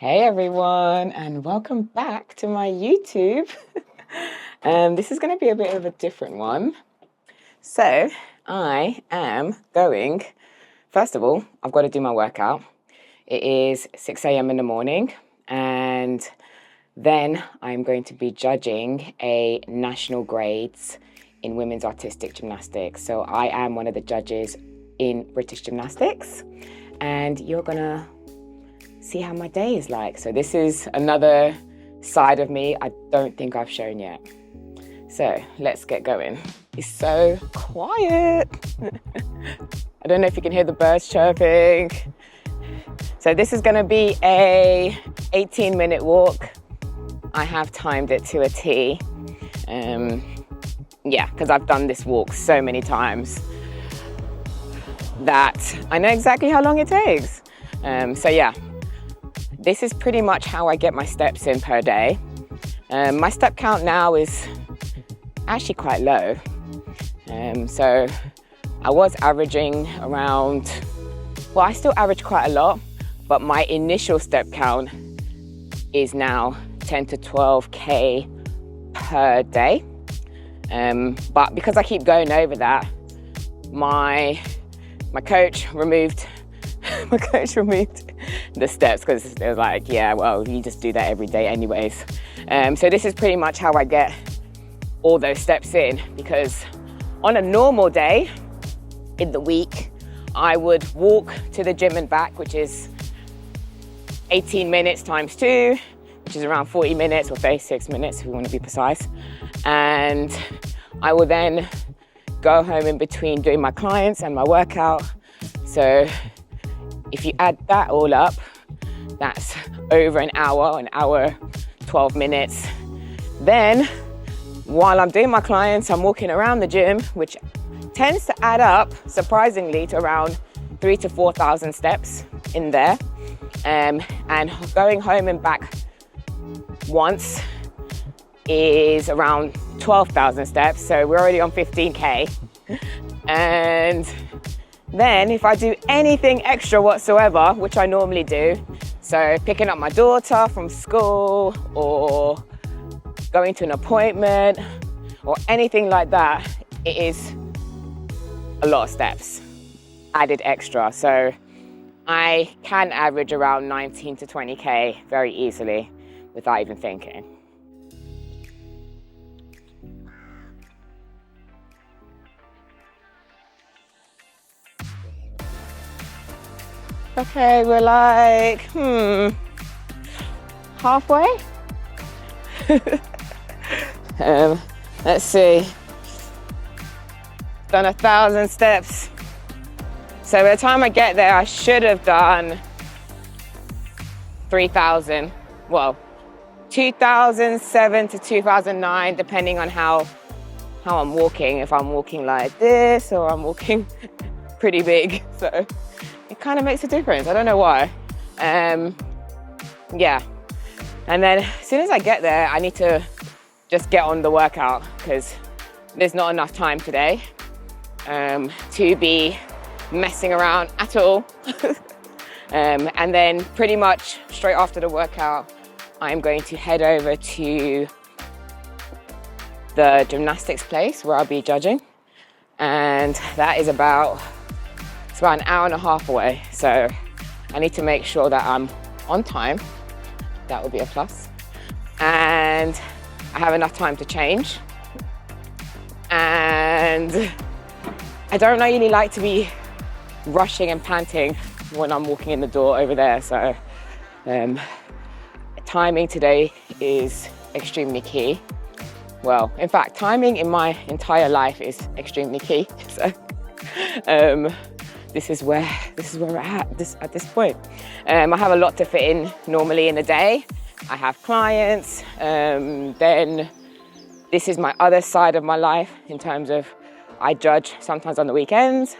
Hey everyone, and welcome back to my YouTube. This is going to be a bit of a different one. So I am going, first of all, I've got to do my workout. It is 6 a.m. in the morning, and then I'm going to be judging a national grades in women's artistic gymnastics. So I am one of the judges in British Gymnastics, and you're gonna see how my day is like. So this is another side of me I don't think I've shown yet. So let's get going. It's so quiet. I don't know if you can hear the birds chirping. So this is gonna be a 18-minute walk. I have timed it to a T. Yeah, because I've done this walk so many times that I know exactly how long it takes. So yeah, this is pretty much how I get my steps in per day. My step count now is actually quite low. So I was averaging around, well, I still average quite a lot, but my initial step count is now 10 to 12K per day. But because I keep going over that, my coach removed the steps because they was like, yeah, well, you just do that every day anyways. So this is pretty much how I get all those steps in, because on a normal day in the week, I would walk to the gym and back, which is 18 minutes times 2, which is around 40 minutes or 36 minutes if you want to be precise. And I will then go home in between doing my clients and my workout. So if you add that all up, that's over an hour 12 minutes. Then while I'm doing my clients, I'm walking around the gym, which tends to add up, surprisingly, to around 3,000 to 4,000 steps in there. And going home and back once is around 12,000 steps. So we're already on 15K. And then if I do anything extra whatsoever, which I normally do, so picking up my daughter from school or going to an appointment or anything like that, it is a lot of steps added extra. So I can average around 19 to 20K very easily without even thinking. Okay, we're like, halfway? Let's see. Done 1,000 steps. So by the time I get there, I should have done 3,000. Well, 2007 to 2009, depending on how I'm walking. If I'm walking like this or I'm walking pretty big. So it kind of makes a difference. I don't know why. Yeah. And then as soon as I get there, I need to just get on the workout because there's not enough time today to be messing around at all. And then pretty much straight after the workout, I'm going to head over to the gymnastics place where I'll be judging. And that is about an hour and a half away. So I need to make sure that I'm on time. That would be a plus. And I have enough time to change. And I don't really like to be rushing and panting when I'm walking in the door over there. So timing today is extremely key. Well, in fact, timing in my entire life is extremely key. So this is where we're at this point. I have a lot to fit in normally in a day. I have clients. Then this is my other side of my life in terms of I judge sometimes on the weekends.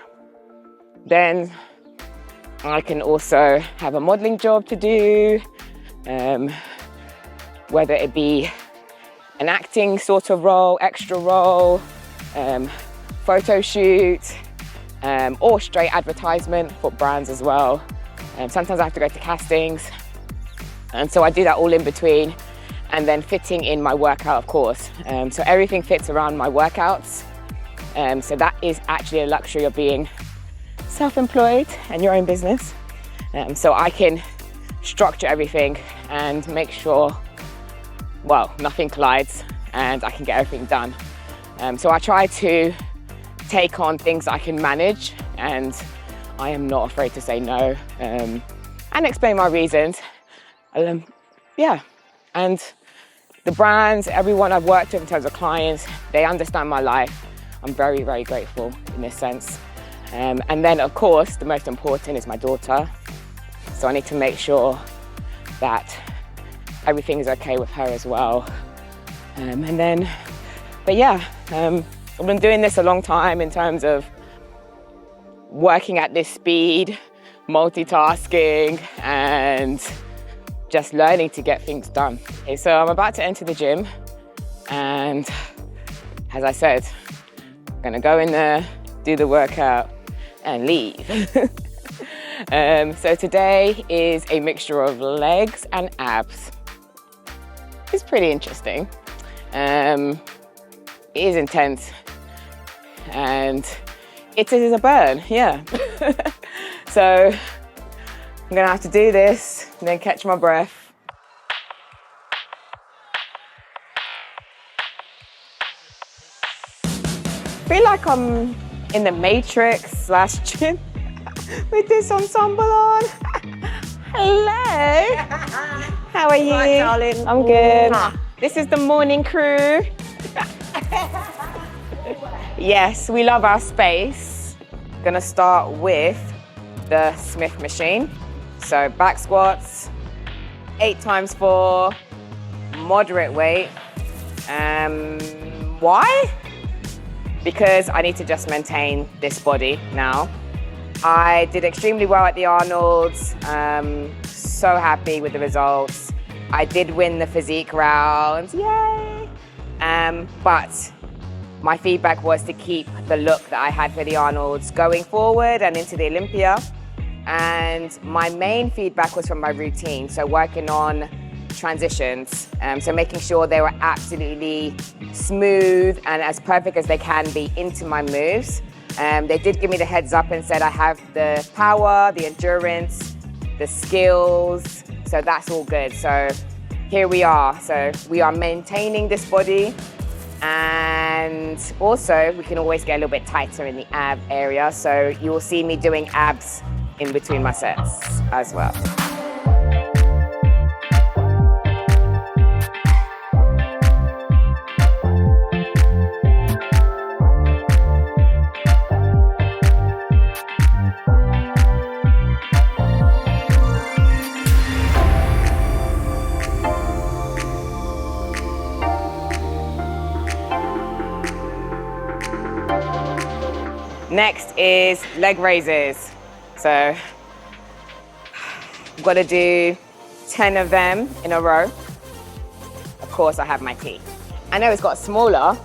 Then I can also have a modeling job to do, whether it be an acting sort of role, extra role, photo shoot, or straight advertisement for brands as well. Sometimes I have to go to castings. And so I do that all in between, and then fitting in my workout, of course. So everything fits around my workouts. So that is actually a luxury of being self-employed and your own business. So I can structure everything and make sure, well, nothing collides and I can get everything done. So I try to take on things I can manage, and I am not afraid to say no and explain my reasons. Yeah, and the brands, everyone I've worked with in terms of clients, they understand my life. I'm very, very grateful in this sense. And then, of course, the most important is my daughter. So I need to make sure that everything is okay with her as well. But yeah, I've been doing this a long time in terms of working at this speed, multitasking, and just learning to get things done. Okay, so I'm about to enter the gym, and as I said, I'm gonna go in there, do the workout, and leave. So today is a mixture of legs and abs. It's pretty interesting. It is intense, and it is a burn, yeah. So I'm gonna have to do this and then catch my breath. I feel like I'm in the Matrix / gym with this ensemble on. Hello. How are you? Hi, darling. I'm good. This is the morning crew. Yes, we love our space. Gonna start with the Smith machine. So back squats, 8 times 4, moderate weight. Why? Because I need to just maintain this body now. I did extremely well at the Arnold's. So happy with the results. I did win the physique round, yay! But my feedback was to keep the look that I had for the Arnold's going forward and into the Olympia. And my main feedback was from my routine, so working on transitions, so making sure they were absolutely smooth and as perfect as they can be into my moves. They did give me the heads up and said I have the power, the endurance, the skills, so that's all good. So here we are. So we are maintaining this body, and also we can always get a little bit tighter in the ab area. So you will see me doing abs in between my sets as well. Next is leg raises. So I've got to do 10 of them in a row. Of course, I have my tea. I know it's got smaller.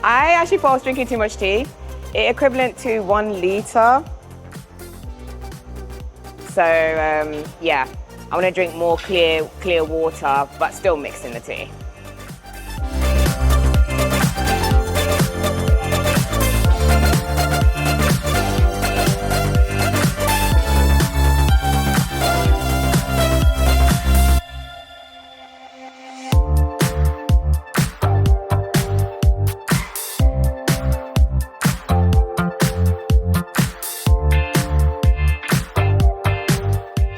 I actually thought I was drinking too much tea. It equivalent to 1 liter. So yeah, I want to drink more clear water, but still mix in the tea.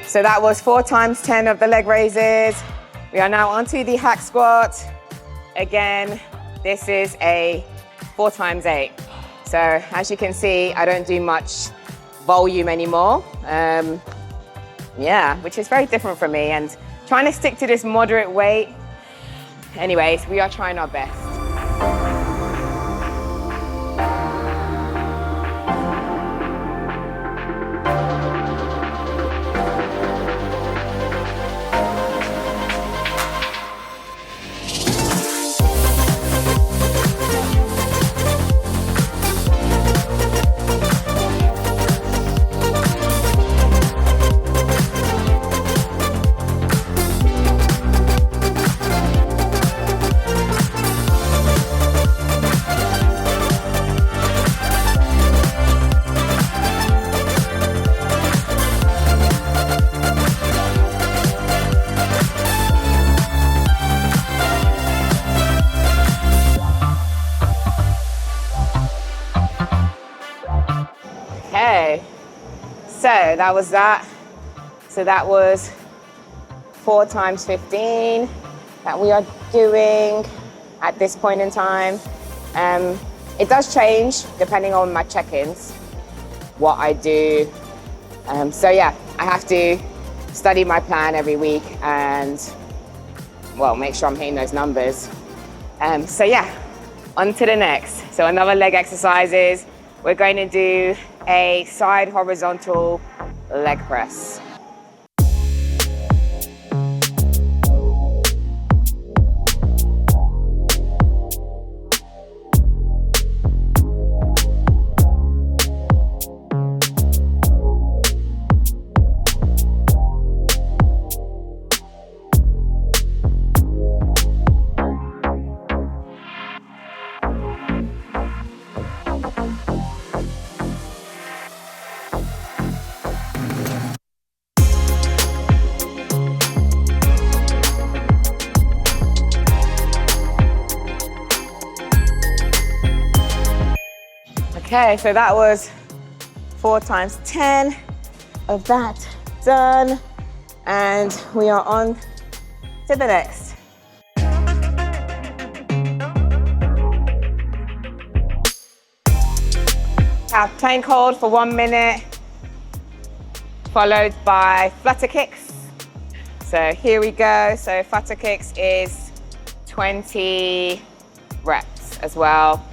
So that was 4 times 10 of the leg raises. We are now onto the hack squat. Again, this is a 4 times 8. So as you can see, I don't do much volume anymore. Yeah, which is very different from me, and trying to stick to this moderate weight. Anyways, we are trying our best. So that was that. So that was 4 times 15 that we are doing at this point in time. It does change depending on my check-ins, what I do. So yeah, I have to study my plan every week and, well, make sure I'm hitting those numbers. So yeah, on to the next. So another leg exercises. We're going to do a side horizontal leg press. Okay, so that was 4 times 10 of that done. And we are on to the next. Have plank hold for 1 minute, followed by flutter kicks. So here we go. So flutter kicks is 20 reps as well.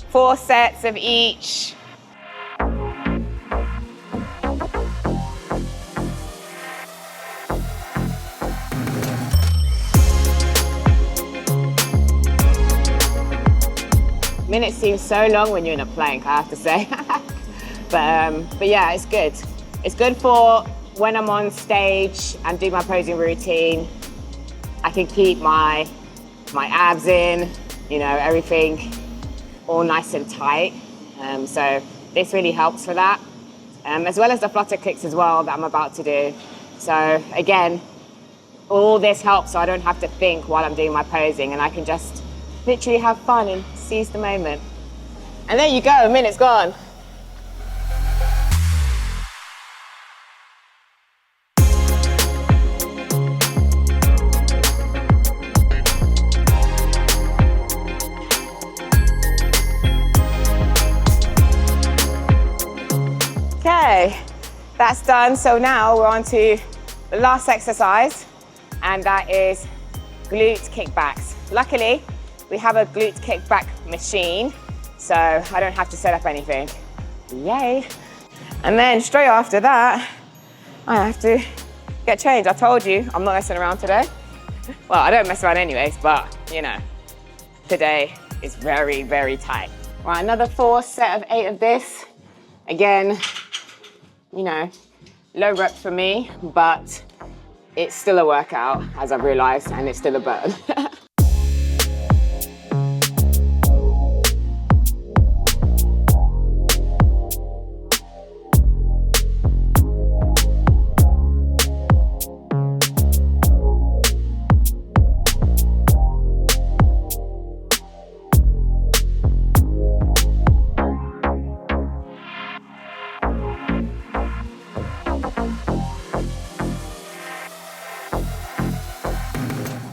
4 sets of each. Minutes seem so long when you're in a plank, I have to say. but yeah, it's good. It's good for when I'm on stage and do my posing routine. I can keep my abs in, you know, everything all nice and tight. So this really helps for that. As well as the flutter kicks as well that I'm about to do. So again, all this helps so I don't have to think while I'm doing my posing and I can just literally have fun and seize the moment. And there you go, a minute's gone. Okay, that's done. So now we're on to the last exercise, and that is glute kickbacks. Luckily, we have a glute kickback machine, so I don't have to set up anything. Yay. And then straight after that, I have to get changed. I told you, I'm not messing around today. Well, I don't mess around anyways, but you know, today is very, very tight. Right, another 4 set of 8 of this. Again, you know, low reps for me, but it's still a workout, as I've realized, and it's still a burn.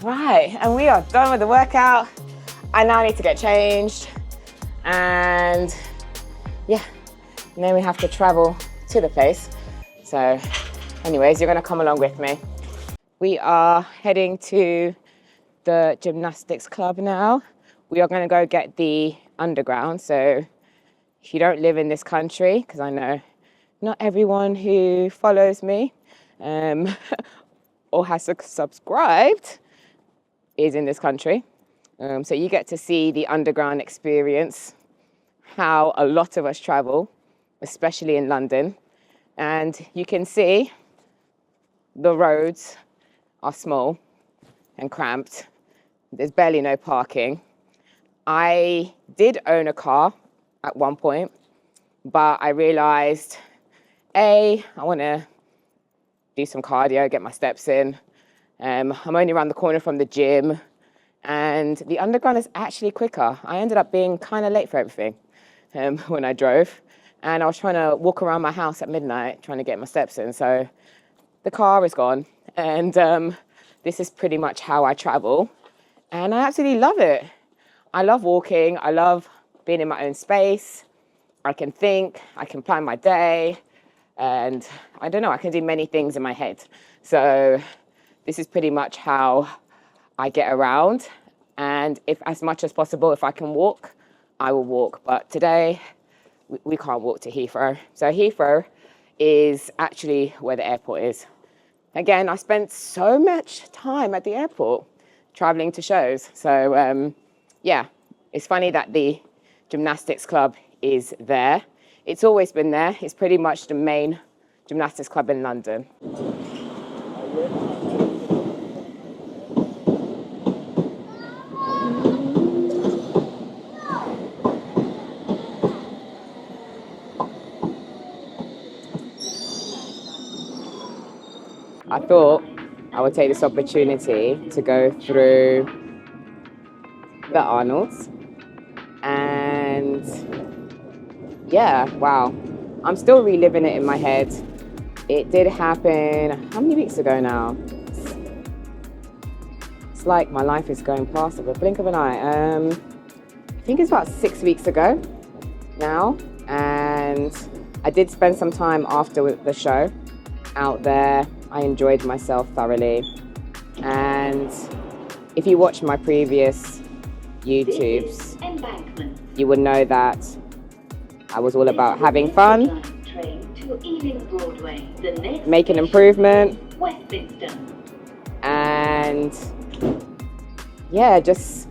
Right, and we are done with the workout. I now need to get changed, and yeah, and then we have to travel to the place. So anyways, you're gonna come along with me. We are heading to the gymnastics club now. We are gonna go get the underground. So if you don't live in this country, because I know not everyone who follows me or has subscribed is in this country. So you get to see the underground experience, how a lot of us travel, especially in London. And you can see the roads are small and cramped. There's barely no parking. I did own a car at one point, but I realized, I want to do some cardio, get my steps in. I'm only around the corner from the gym, and the underground is actually quicker. I ended up being kind of late for everything when I drove. and I was trying to walk around my house at midnight trying to get my steps in. So the car is gone, and this is pretty much how I travel, and I absolutely love it. I love walking. I love being in my own space. I can think, I can plan my day, and I don't know, I can do many things in my head. So this is pretty much how I get around. And if, as much as possible, if I can walk, I will walk. But today, we can't walk to Heathrow. So Heathrow is actually where the airport is. Again, I spent so much time at the airport traveling to shows. So yeah, it's funny that the gymnastics club is there. It's always been there. It's pretty much the main gymnastics club in London. I thought I would take this opportunity to go through the Arnolds, and yeah, wow, I'm still reliving it in my head. It did happen, how many weeks ago now? It's like my life is going past at the blink of an eye. I think it's about 6 weeks ago now, and I did spend some time after the show out there. I enjoyed myself thoroughly, and if you watch my previous YouTubes, you would know that I was all about having fun, making improvement, and yeah, just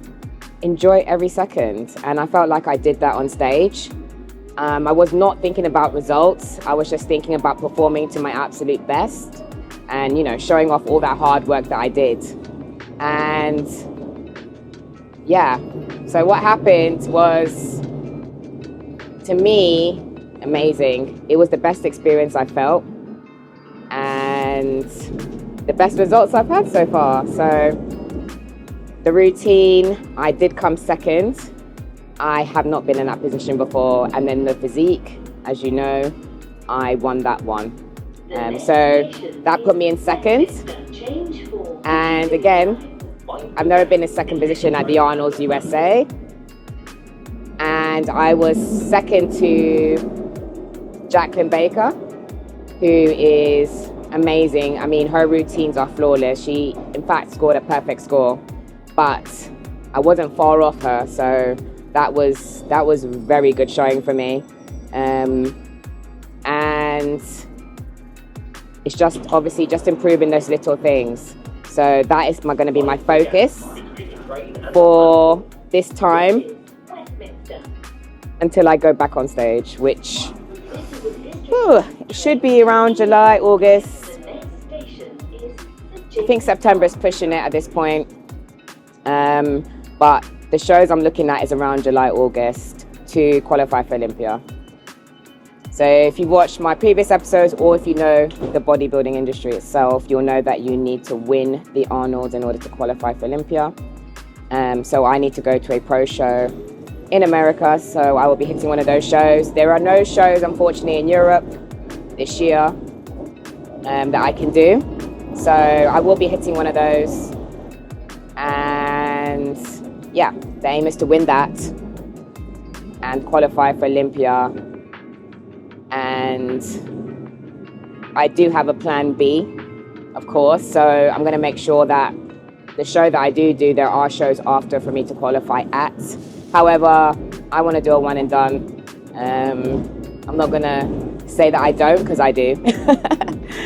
enjoy every second. And I felt like I did that on stage. I was not thinking about results. I was just thinking about performing to my absolute best and, you know, showing off all that hard work that I did. And yeah, so what happened was, to me, amazing. It was the best experience I felt and the best results I've had so far. So the routine, I did come second. I have not been in that position before. And then the physique, as you know, I won that one. So that put me in second. And again, I've never been in second position at the Arnold's USA. And I was second to Jacqueline Baker, who is amazing. I mean, her routines are flawless. She, in fact, scored a perfect score, but I wasn't far off her. So that was very good showing for me. And it's just obviously just improving those little things. So that is going to be my focus for this time until I go back on stage, which should be around July, August. I think September is pushing it at this point. But the shows I'm looking at is around July, August to qualify for Olympia. So if you watch my previous episodes, or if you know the bodybuilding industry itself, you'll know that you need to win the Arnold in order to qualify for Olympia. So I need to go to a pro show in America, so I will be hitting one of those shows. There are no shows, unfortunately, in Europe this year that I can do. So I will be hitting one of those. And yeah, the aim is to win that and qualify for Olympia. And I do have a plan B, of course, so I'm going to make sure that the show that I do, there are shows after for me to qualify at. However, I want to do a one and done. I'm not going to say that I don't, because I do.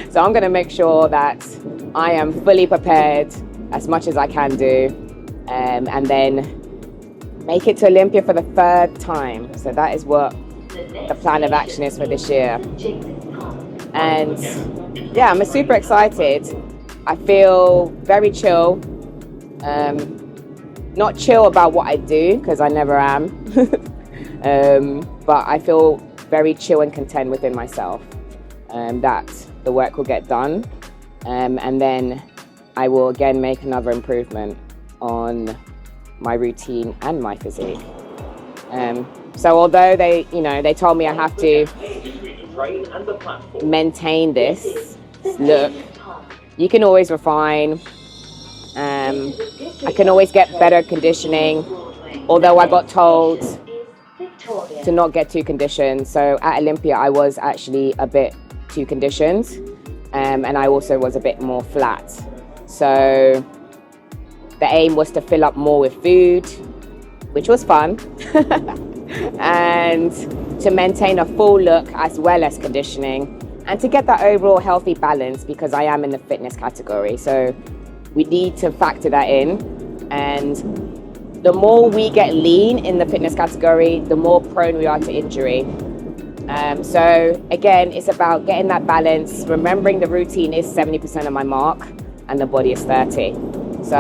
So I'm going to make sure that I am fully prepared as much as I can do, and then make it to Olympia for the third time. So that is what the plan of action is for this year. And yeah, I'm super excited. I feel very chill. Not chill about what I do, because I never am. But I feel very chill and content within myself, that the work will get done. And then I will again make another improvement on my routine and my physique. So although they told me I have to maintain this look, you can always refine. I can always get better conditioning, although I got told to not get too conditioned. So at Olympia, I was actually a bit too conditioned, and I also was a bit more flat. So the aim was to fill up more with food, which was fun, and to maintain a full look as well as conditioning, and to get that overall healthy balance, because I am in the fitness category. So we need to factor that in. And the more we get lean in the fitness category, the more prone we are to injury. So again, it's about getting that balance, remembering the routine is 70% of my mark and the body is 30. So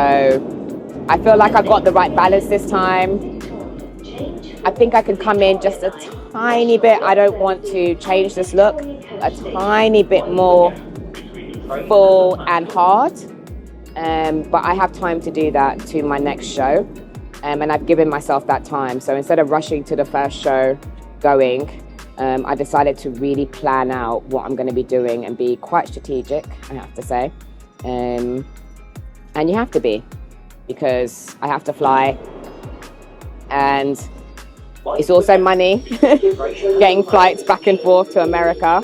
I feel like I got the right balance this time. I think I can come in just a tiny bit. I don't want to change this look, a tiny bit more full and hard. But I have time to do that to my next show. And I've given myself that time. So instead of rushing to the first show going, I decided to really plan out what I'm going to be doing and be quite strategic, I have to say. And you have to be, because I have to fly. And it's also money, getting flights back and forth to America.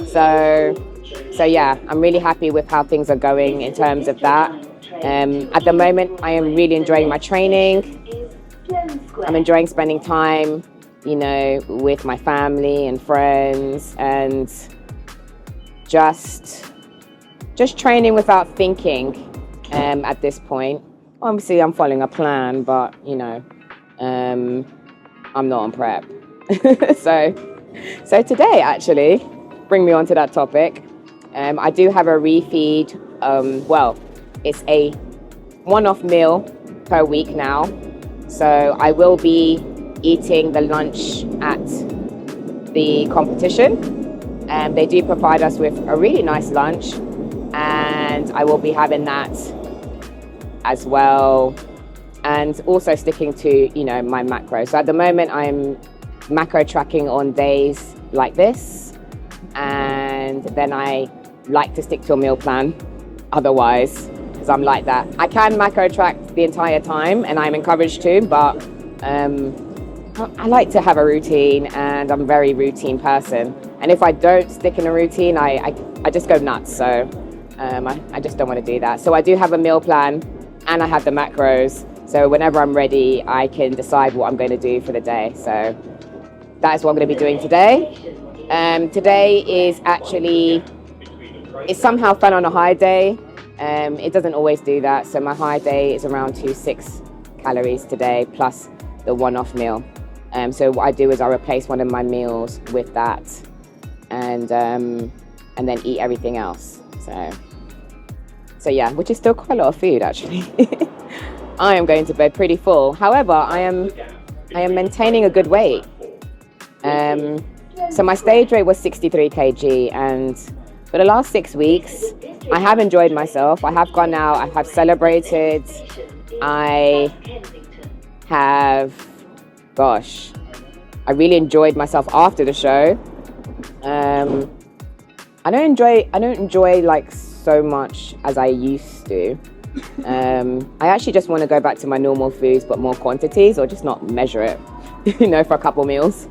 So yeah, I'm really happy with how things are going in terms of that. At the moment, I am really enjoying my training. I'm enjoying spending time, with my family and friends, and just training without thinking at this point. Obviously, I'm following a plan, but, I'm not on prep. So today, actually, bring me on to that topic. I do have a refeed. It's a one-off meal per week now. So I will be eating the lunch at the competition. They do provide us with a really nice lunch, and I will be having that as well. And also sticking to, my macro. So at the moment, I'm macro tracking on days like this. And then I like to stick to a meal plan otherwise, because I'm like that. I can macro track the entire time, and I'm encouraged to, but I like to have a routine, and I'm a very routine person. And if I don't stick in a routine, I just go nuts. So I just don't want to do that. So I do have a meal plan, and I have the macros. So whenever I'm ready, I can decide what I'm going to do for the day. So that is what I'm going to be doing today. Today is actually, it's somehow fun on a high day. It doesn't always do that. So my high day is around 26 calories today, plus the one-off meal. So what I do is I replace one of my meals with that, and then eat everything else. So yeah, which is still quite a lot of food actually. I am going to bed pretty full. However, I am maintaining a good weight. So my stage weight was 63 kg, and for the last 6 weeks, I have enjoyed myself. I have gone out, I have celebrated. I really enjoyed myself after the show. I don't enjoy like so much as I used to. I actually just want to go back to my normal foods, but more quantities, or just not measure it, for a couple meals.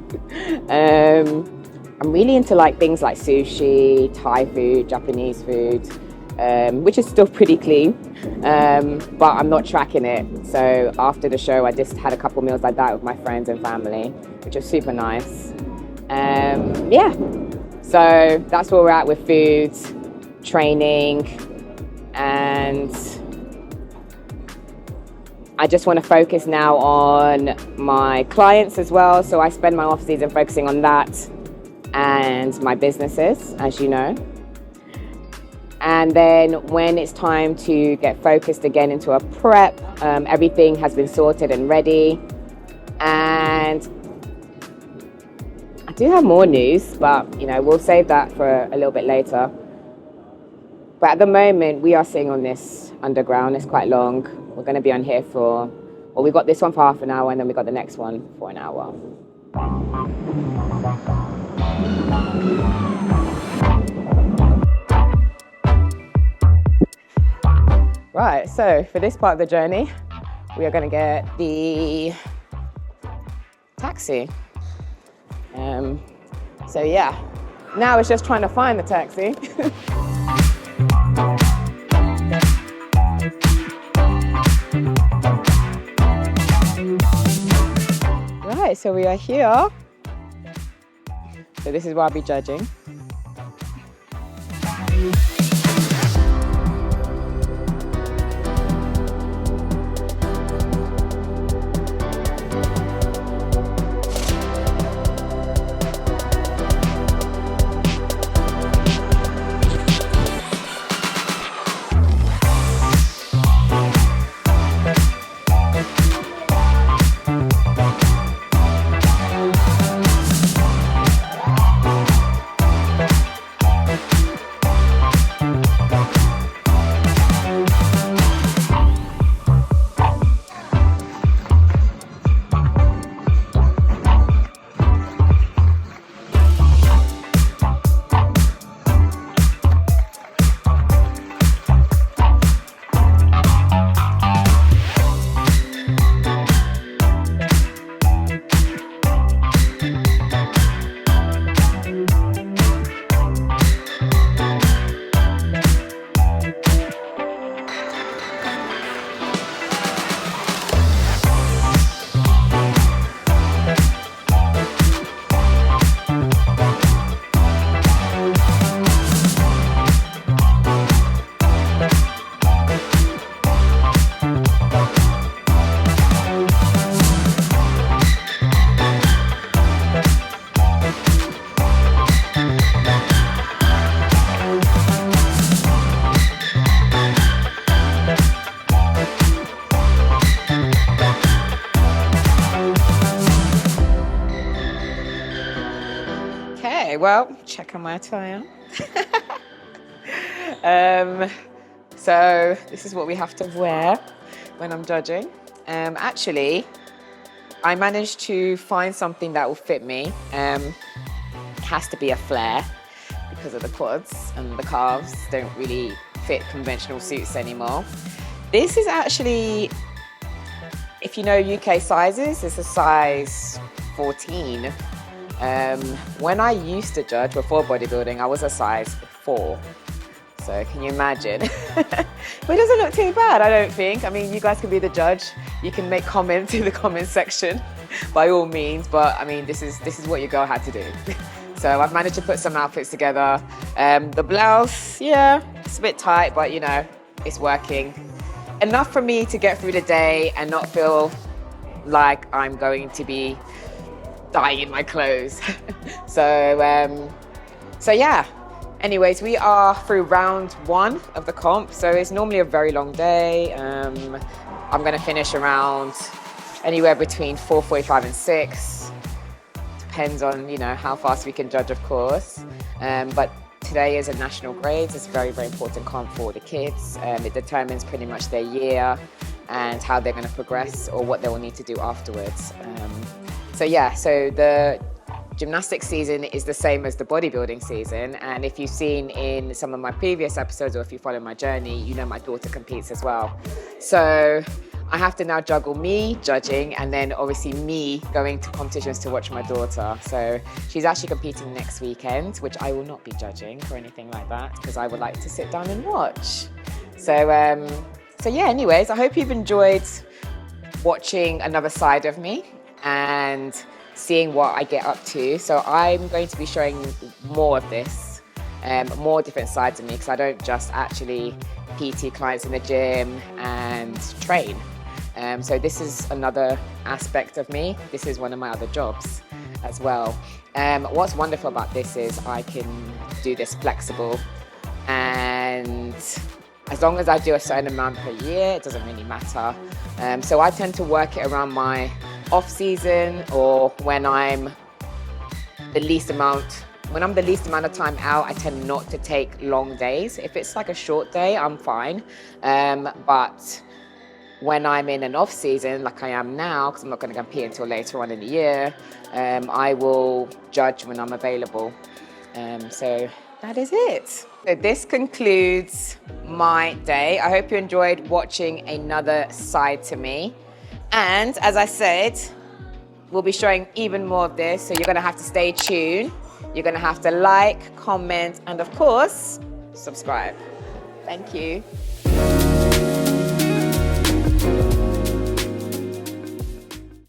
I'm really into like things like sushi, Thai food, Japanese food, which is still pretty clean, but I'm not tracking it. So after the show, I just had a couple meals like that with my friends and family, which was super nice. Yeah, so that's where we're at with food, training, and I just want to focus now on my clients as well. So I spend my off season focusing on that and my businesses, as you know. And then when it's time to get focused again into a prep, everything has been sorted and ready. And I do have more news, but we'll save that for a little bit later. But at the moment, we are sitting on this underground. It's quite long. We're going to be on here we got this one for half an hour, and then we got the next one for an hour. Right, so for this part of the journey, we are going to get the taxi. So yeah, now it's just trying to find the taxi. Right, so we are here. So this is where I'll be judging. Okay, well, checking my attire. So this is what we have to wear when I'm judging. Actually, I managed to find something that will fit me. It has to be a flare because of the quads and the calves don't really fit conventional suits anymore. This is actually, if you know UK sizes, it's a size 14. When I used to judge before bodybuilding, I was a size 4. So can you imagine? But it doesn't look too bad, I don't think. I mean, you guys can be the judge. You can make comments in the comment section by all means. But I mean, this is what your girl had to do. So I've managed to put some outfits together. The blouse, yeah, it's a bit tight, but you know, it's working. Enough for me to get through the day and not feel like I'm going to be dying in my clothes. So yeah. Anyways, we are through round 1 of the comp. So it's normally a very long day. I'm going to finish around anywhere between 4:45 and 6. Depends on, you know, how fast we can judge, of course. But today is a national grades. It's a very, very important comp for the kids. It determines pretty much their year and how they're going to progress or what they will need to do afterwards. So yeah, so the gymnastics season is the same as the bodybuilding season. And if you've seen in some of my previous episodes or if you follow my journey, you know my daughter competes as well. So I have to now juggle me judging and then obviously me going to competitions to watch my daughter. So she's actually competing next weekend, which I will not be judging or anything like that because I would like to sit down and watch. So yeah, anyways, I hope you've enjoyed watching another side of me and seeing what I get up to. So I'm going to be showing more of this, more different sides of me because I don't just actually PT clients in the gym and train. So this is another aspect of me. This is one of my other jobs as well. What's wonderful about this is I can do this flexible, and as long as I do a certain amount per year, it doesn't really matter. So I tend to work it around my off season or when I'm the least amount of time out. I tend not to take long days. If it's like a short day, I'm fine. But when I'm in an off season, like I am now, because I'm not going to compete until later on in the year, I will judge when I'm available. So that is it. So this concludes my day. I hope you enjoyed watching another side to me. And as I said, we'll be showing even more of this, so you're going to have to stay tuned. You're going to have to like, comment, and of course, subscribe. Thank you.